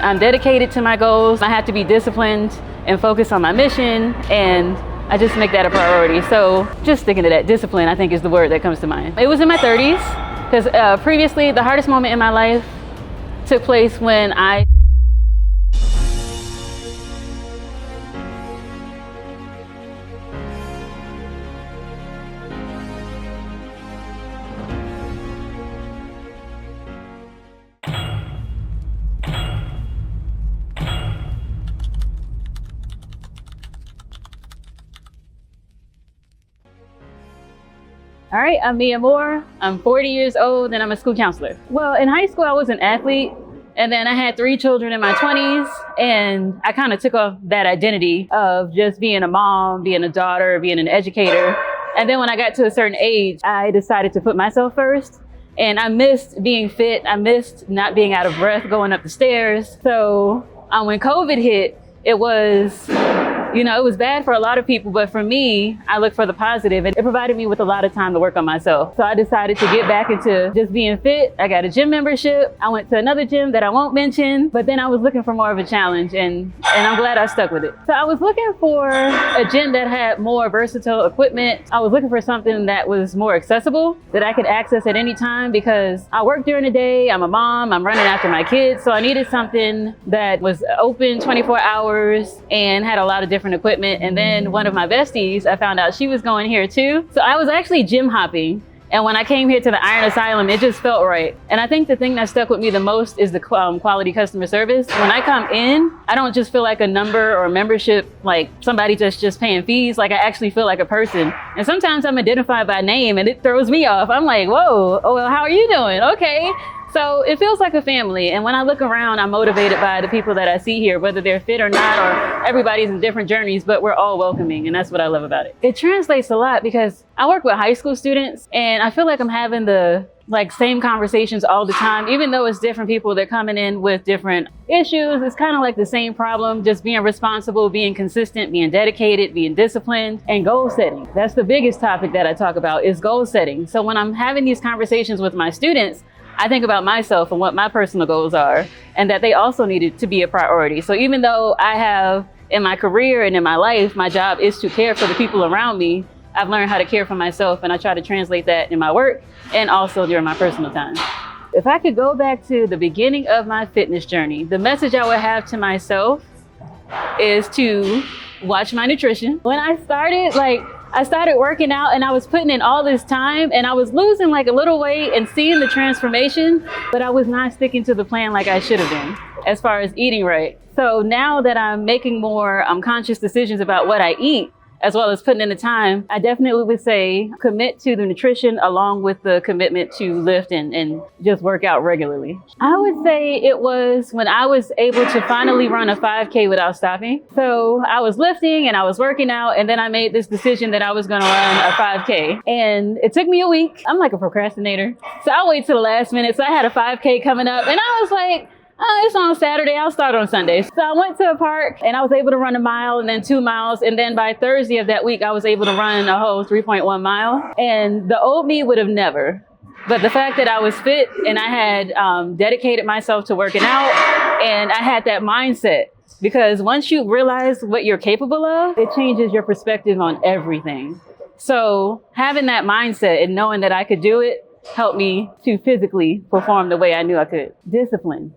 I'm dedicated to my goals. I have to be disciplined and focus on my mission, and I just make that a priority. So just sticking to that, discipline, I think is the word that comes to mind. It was in my 30s, because previously the hardest moment in my life took place when I All right, I'm Mia Moore. I'm 40 years old and I'm a school counselor. Well, in high school, I was an athlete, and then I had 3 children in my 20s, and I kind of took off that identity of just being a mom, being a daughter, being an educator. And then when I got to a certain age, I decided to put myself first. And I missed being fit. I missed not being out of breath going up the stairs. So when COVID hit, it was, it was bad for a lot of people, but for me, I look for the positive, and it provided me with a lot of time to work on myself. So I decided to get back into just being fit. I got a gym membership. I went to another gym that I won't mention, but then I was looking for more of a challenge, and I'm glad I stuck with it. So I was looking for a gym that had more versatile equipment. I was looking for something that was more accessible, that I could access at any time, because I work during the day, I'm a mom, I'm running after my kids. So I needed something that was open 24 hours and had a lot of different equipment. And then one of my besties, I found out she was going here too. So I was actually gym hopping. And when I came here to the Iron Asylum, it just felt right. And I think the thing that stuck with me the most is the quality customer service. When I come in, I don't just feel like a number or a membership, like somebody just paying fees. Like I actually feel like a person. And sometimes I'm identified by name and it throws me off. I'm like, whoa, oh, well, how are you doing? Okay. So it feels like a family. And when I look around, I'm motivated by the people that I see here, whether they're fit or not, or everybody's in different journeys, but we're all welcoming. And that's what I love about it. It translates a lot because I work with high school students, and I feel like I'm having the same conversations all the time, even though it's different people that are coming in with different issues. It's kind of like the same problem, just being responsible, being consistent, being dedicated, being disciplined, and goal setting. That's the biggest topic that I talk about, is goal setting. So when I'm having these conversations with my students, I think about myself and what my personal goals are, and that they also needed to be a priority. So even though I have in my career and in my life, my job is to care for the people around me, I've learned how to care for myself, and I try to translate that in my work and also during my personal time. If I could go back to the beginning of my fitness journey, the message I would have to myself is to watch my nutrition. When I started working out, and I was putting in all this time, and I was losing a little weight and seeing the transformation, but I was not sticking to the plan like I should have been as far as eating right. So now that I'm making more conscious decisions about what I eat, as well as putting in the time, I definitely would say commit to the nutrition along with the commitment to lift and just work out regularly. I would say it was when I was able to finally run a 5K without stopping. So I was lifting and I was working out, and then I made this decision that I was going to run a 5K. And it took me a week. I'm like a procrastinator, so I wait till the last minute. So I had a 5K coming up, and I was like, it's on Saturday, I'll start on Sunday. So I went to a park and I was able to run a mile and then 2 miles. And then by Thursday of that week, I was able to run a whole 3.1 mile. And the old me would have never. But the fact that I was fit and I had dedicated myself to working out, and I had that mindset, because once you realize what you're capable of, it changes your perspective on everything. So having that mindset and knowing that I could do it helped me to physically perform the way I knew I could. Discipline.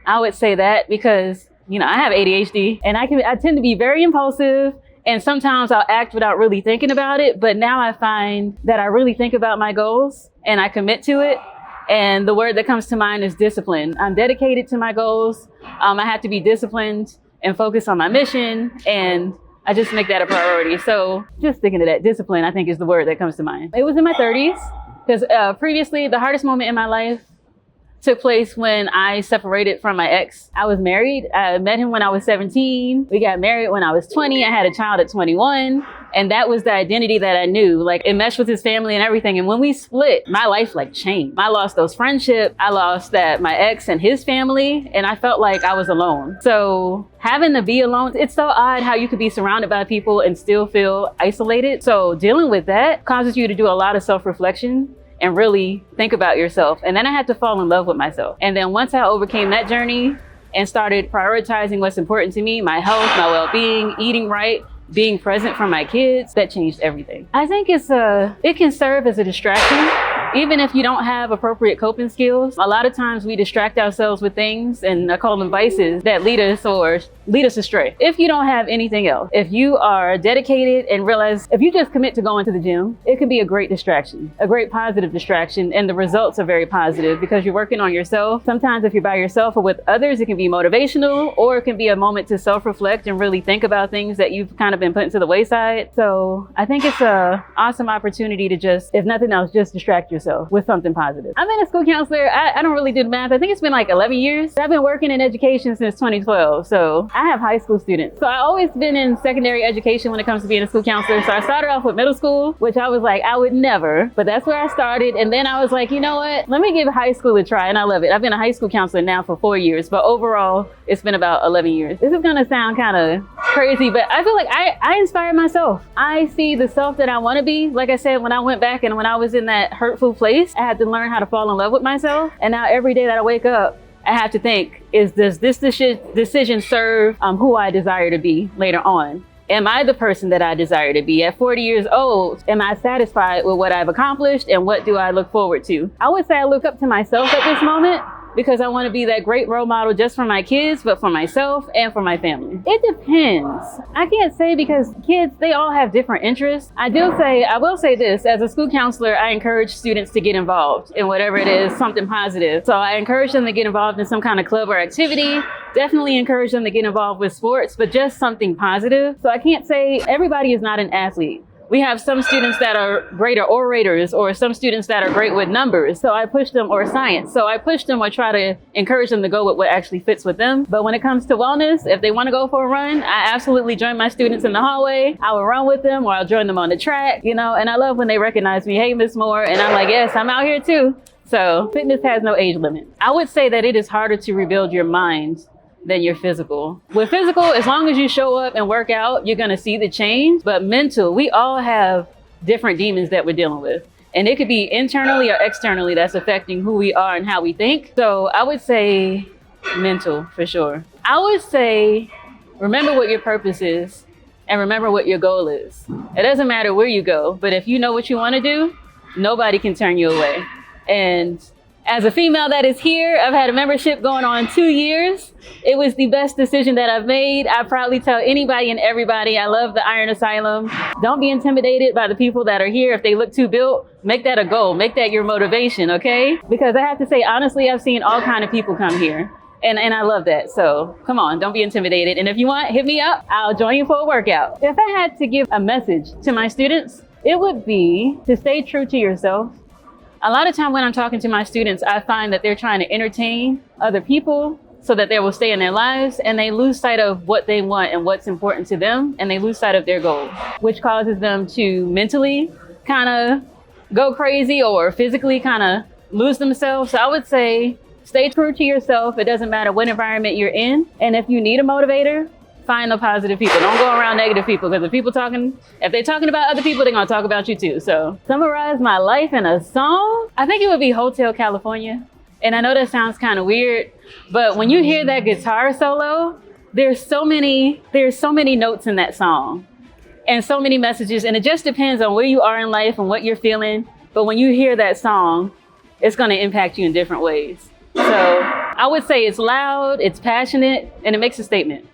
I would say that because, I have ADHD, and I tend to be very impulsive, and sometimes I'll act without really thinking about it. But now I find that I really think about my goals and I commit to it. And the word that comes to mind is discipline. I'm dedicated to my goals. I have to be disciplined and focus on my mission, and I just make that a priority. So just sticking to that, discipline, I think, is the word that comes to mind. It was in my 30s, because previously the hardest moment in my life took place when I separated from my ex. I was married. I met him when I was 17. We got married when I was 20. I had a child at 21. And that was the identity that I knew. It meshed with his family and everything. And when we split, my life changed. I lost those friendships. I lost my ex and his family. And I felt like I was alone. So having to be alone, it's so odd how you could be surrounded by people and still feel isolated. So dealing with that causes you to do a lot of self-reflection and really think about yourself. And then I had to fall in love with myself. And then once I overcame that journey, and started prioritizing what's important to me, my health, my well-being, eating right, being present for my kids, that changed everything. I think it can serve as a distraction. Even if you don't have appropriate coping skills, a lot of times we distract ourselves with things, and I call them vices, that lead us astray. If you don't have anything else, if you are dedicated and realize, if you just commit to going to the gym, it can be a great distraction, a great positive distraction, and the results are very positive because you're working on yourself. Sometimes if you're by yourself or with others, it can be motivational, or it can be a moment to self-reflect and really think about things that you've kind of been putting to the wayside. So I think it's an awesome opportunity to just, if nothing else, just distract yourself with something positive. I've been a school counselor. I don't really do the math. I think it's been like 11 years. I've been working in education since 2012. So I have high school students. So I've always been in secondary education when it comes to being a school counselor. So I started off with middle school, which I was like, I would never, but that's where I started. And then I was like, you know what? Let me give high school a try. And I love it. I've been a high school counselor now for 4 years, but overall it's been about 11 years. This is going to sound kind of crazy, but I feel like I inspire myself. I see the self that I want to be. Like I said, when I went back and when I was in that hurtful place, I had to learn how to fall in love with myself. And now every day that I wake up, I have to think, does this decision serve who I desire to be later on? Am I the person that I desire to be? At 40 years old, am I satisfied with what I've accomplished, and what do I look forward to? I would say I look up to myself at this moment, because I want to be that great role model just for my kids, but for myself and for my family. It depends. I can't say, because kids, they all have different interests. I will say this, as a school counselor, I encourage students to get involved in whatever it is, something positive. So I encourage them to get involved in some kind of club or activity. Definitely encourage them to get involved with sports, but just something positive. So I can't say everybody is not an athlete. We have some students that are greater orators, or some students that are great with numbers. So I push them, or science. So I push them or try to encourage them to go with what actually fits with them. But when it comes to wellness, if they want to go for a run, I absolutely join my students in the hallway. I will run with them, or I'll join them on the track, and I love when they recognize me. Hey, Miss Moore. And I'm like, yes, I'm out here too. So fitness has no age limit. I would say that it is harder to rebuild your mind than your physical. With physical, as long as you show up and work out, you're going to see the change. But mental, we all have different demons that we're dealing with. And it could be internally or externally that's affecting who we are and how we think. So I would say mental for sure. I would say remember what your purpose is, and remember what your goal is. It doesn't matter where you go, but if you know what you want to do, nobody can turn you away. And as a female that is here, I've had a membership going on 2 years. It was the best decision that I've made. I proudly tell anybody and everybody, I love the Iron Asylum. Don't be intimidated by the people that are here. If they look too built, make that a goal. Make that your motivation, okay? Because I have to say, honestly, I've seen all kinds of people come here. And I love that. So come on, don't be intimidated. And if you want, hit me up. I'll join you for a workout. If I had to give a message to my students, it would be to stay true to yourself. A lot of time when I'm talking to my students, I find that they're trying to entertain other people so that they will stay in their lives, and they lose sight of what they want and what's important to them, and they lose sight of their goals, which causes them to mentally kind of go crazy or physically kind of lose themselves. So I would say stay true to yourself. It doesn't matter what environment you're in. And if you need a motivator, find the positive people. Don't go around negative people, because if they're talking about other people, they're gonna talk about you too. So summarize my life in a song, I think it would be Hotel California. And I know that sounds kind of weird, but when you hear that guitar solo, there's so many notes in that song and so many messages. And it just depends on where you are in life and what you're feeling. But when you hear that song, it's gonna impact you in different ways. So I would say it's loud, it's passionate, and it makes a statement.